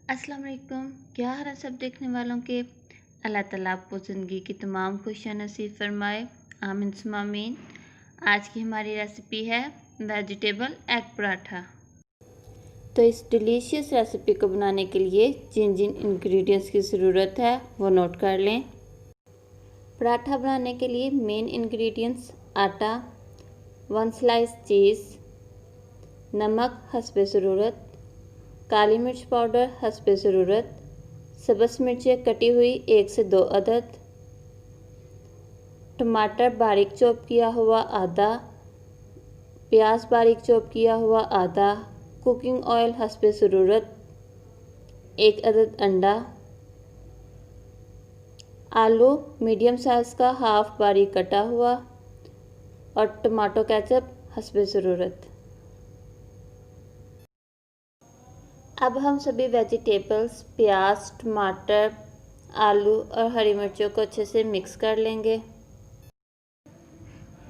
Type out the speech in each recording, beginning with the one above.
अस्सलाम वालेकुम। क्या हाल है सब देखने वालों के। अल्लाह ताला आपको ज़िंदगी की तमाम खुशियाँ नसीब फरमाए। आमीन सुम्मा आमीन। आज की हमारी रेसिपी है वेजिटेबल एग पराठा। तो इस डिलीशियस रेसिपी को बनाने के लिए जिन जिन इंग्रेडिएंट्स की ज़रूरत है वो नोट कर लें। पराठा बनाने के लिए मेन इंग्रेडिएंट्स: आटा, 1 स्लाइस चीज़, नमक हस्बे ज़रूरत, काली मिर्च पाउडर हस्बे ज़रूरत, सब्ज़ मिर्चें कटी हुई 1 से 2 अदद, टमाटर बारीक चॉप किया हुआ आधा, प्याज बारीक चॉप किया हुआ आधा, कुकिंग ऑयल हस्बे ज़रूरत, 1 अदद अंडा, आलू मीडियम साइज़ का हाफ बारीक कटा हुआ और टमाटो केचप हस्बे ज़रूरत। अब हम सभी वेजिटेबल्स प्याज, टमाटर, आलू और हरी मिर्चों को अच्छे से मिक्स कर लेंगे।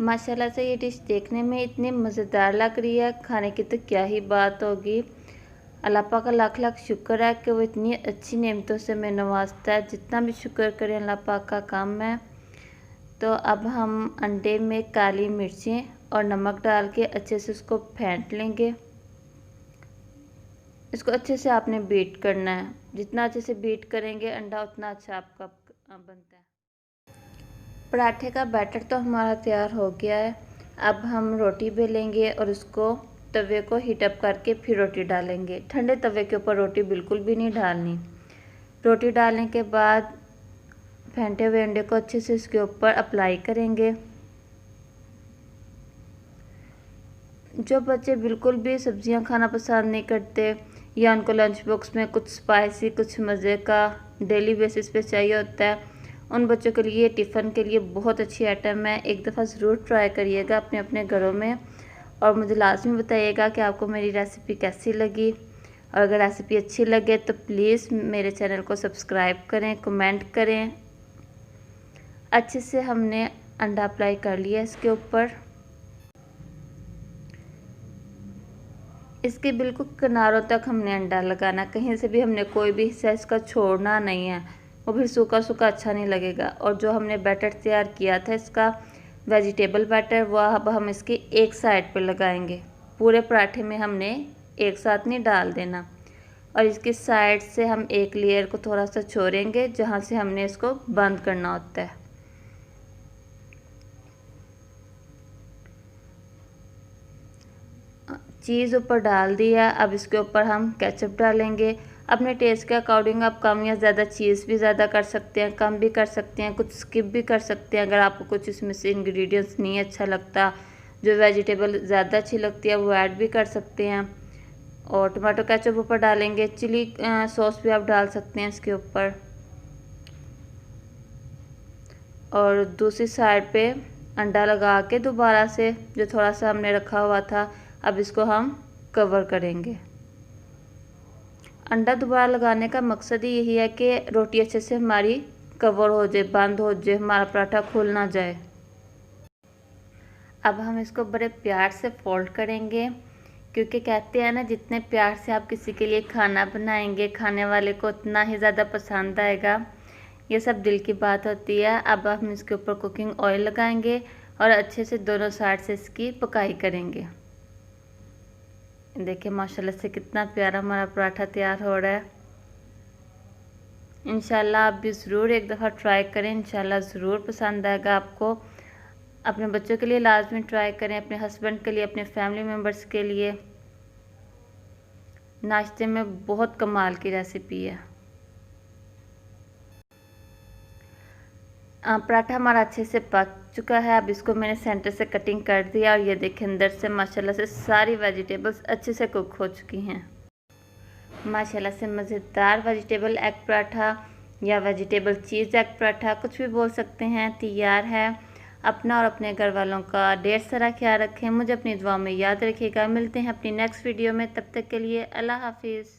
माशाल्लाह से ये डिश देखने में इतनी मज़ेदार लग रही है, खाने की तो क्या ही बात होगी। अल्लाह पाक का लाख लाख शुक्र है कि वो इतनी अच्छी नेमतों से हमें नवाजता है। जितना भी शुक्र करें अल्लाह पाक का काम है। तो अब हम अंडे में काली मिर्चें और नमक डाल के अच्छे से उसको फेंट लेंगे। इसको अच्छे से आपने बीट करना है। जितना अच्छे से बीट करेंगे अंडा उतना अच्छा आपका बनता है। पराठे का बैटर तो हमारा तैयार हो गया है। अब हम रोटी बेलेंगे और उसको तवे को हीट अप करके फिर रोटी डालेंगे। ठंडे तवे के ऊपर रोटी बिल्कुल भी नहीं डालनी। रोटी डालने के बाद फेंटे हुए अंडे को अच्छे से इसके ऊपर अप्लाई करेंगे। जो बच्चे बिल्कुल भी सब्जियां खाना पसंद नहीं करते या उनको लंच बॉक्स में कुछ स्पाइसी कुछ मज़े का डेली बेसिस पे चाहिए होता है, उन बच्चों के लिए टिफ़िन के लिए बहुत अच्छी आइटम है। एक दफ़ा ज़रूर ट्राई करिएगा अपने अपने घरों में और मुझे लाजमी बताइएगा कि आपको मेरी रेसिपी कैसी लगी। और अगर रेसिपी अच्छी लगे तो प्लीज़ मेरे चैनल को सब्सक्राइब करें, कमेंट करें। अच्छे से हमने अंडा अप्लाई कर लिया इसके ऊपर। इसके बिल्कुल किनारों तक हमने अंडा लगाना, कहीं से भी हमने कोई भी हिस्सा इसका छोड़ना नहीं है, वो फिर सूखा सूखा अच्छा नहीं लगेगा। और जो हमने बैटर तैयार किया था इसका वेजिटेबल बैटर, वह अब हम इसकी एक साइड पर लगाएंगे। पूरे पराठे में हमने एक साथ नहीं डाल देना और इसकी साइड से हम एक लेयर को थोड़ा सा छोड़ेंगे जहाँ से हमने इसको बंद करना होता है। चीज़ ऊपर डाल दिया। अब इसके ऊपर हम केचप डालेंगे। अपने टेस्ट के अकॉर्डिंग आप कम या ज़्यादा चीज़ भी ज़्यादा कर सकते हैं, कम भी कर सकते हैं, कुछ स्किप भी कर सकते हैं। अगर आपको कुछ इसमें से इंग्रेडिएंट्स नहीं अच्छा लगता, जो वेजिटेबल ज़्यादा अच्छी लगती है वो ऐड भी कर सकते हैं। और टमाटो केचप ऊपर डालेंगे। चिली सॉस भी आप डाल सकते हैं इसके ऊपर। और दूसरी साइड पे अंडा लगा के दोबारा से जो थोड़ा सा हमने रखा हुआ था, अब इसको हम कवर करेंगे। अंडा दोबारा लगाने का मकसद ही यही है कि रोटी अच्छे से हमारी कवर हो जाए, बंद हो जाए, हमारा पराठा खुल ना जाए। अब हम इसको बड़े प्यार से फोल्ड करेंगे, क्योंकि कहते हैं ना, जितने प्यार से आप किसी के लिए खाना बनाएंगे खाने वाले को उतना ही ज़्यादा पसंद आएगा। ये सब दिल की बात होती है। अब हम इसके ऊपर कुकिंग ऑयल लगाएंगे और अच्छे से दोनों साइड से इसकी पकाई करेंगे। देखिए माशाल्लाह से कितना प्यारा हमारा पराठा तैयार हो रहा है। इंशाल्लाह आप भी ज़रूर एक दफ़ा ट्राई करें, इंशाल्लाह ज़रूर पसंद आएगा आपको। अपने बच्चों के लिए लाजमी ट्राई करें, अपने हस्बैंड के लिए, अपने फैमिली मेम्बर्स के लिए। नाश्ते में बहुत कमाल की रेसिपी है। पराठा हमारा अच्छे से पक चुका है। अब इसको मैंने सेंटर से कटिंग कर दिया और ये देखें अंदर से माशाल्लाह से सारी वेजिटेबल्स अच्छे से कुक हो चुकी हैं। माशाल्लाह से मज़ेदार वेजिटेबल एग पराठा या वेजिटेबल चीज़ एग पराठा, कुछ भी बोल सकते हैं, तैयार है। अपना और अपने घर वालों का ढेर सारा ख्याल रखें। मुझे अपनी दुआ में याद रखिएगा। मिलते हैं अपनी नेक्स्ट वीडियो में, तब तक के लिए अल्लाह हाफिज़।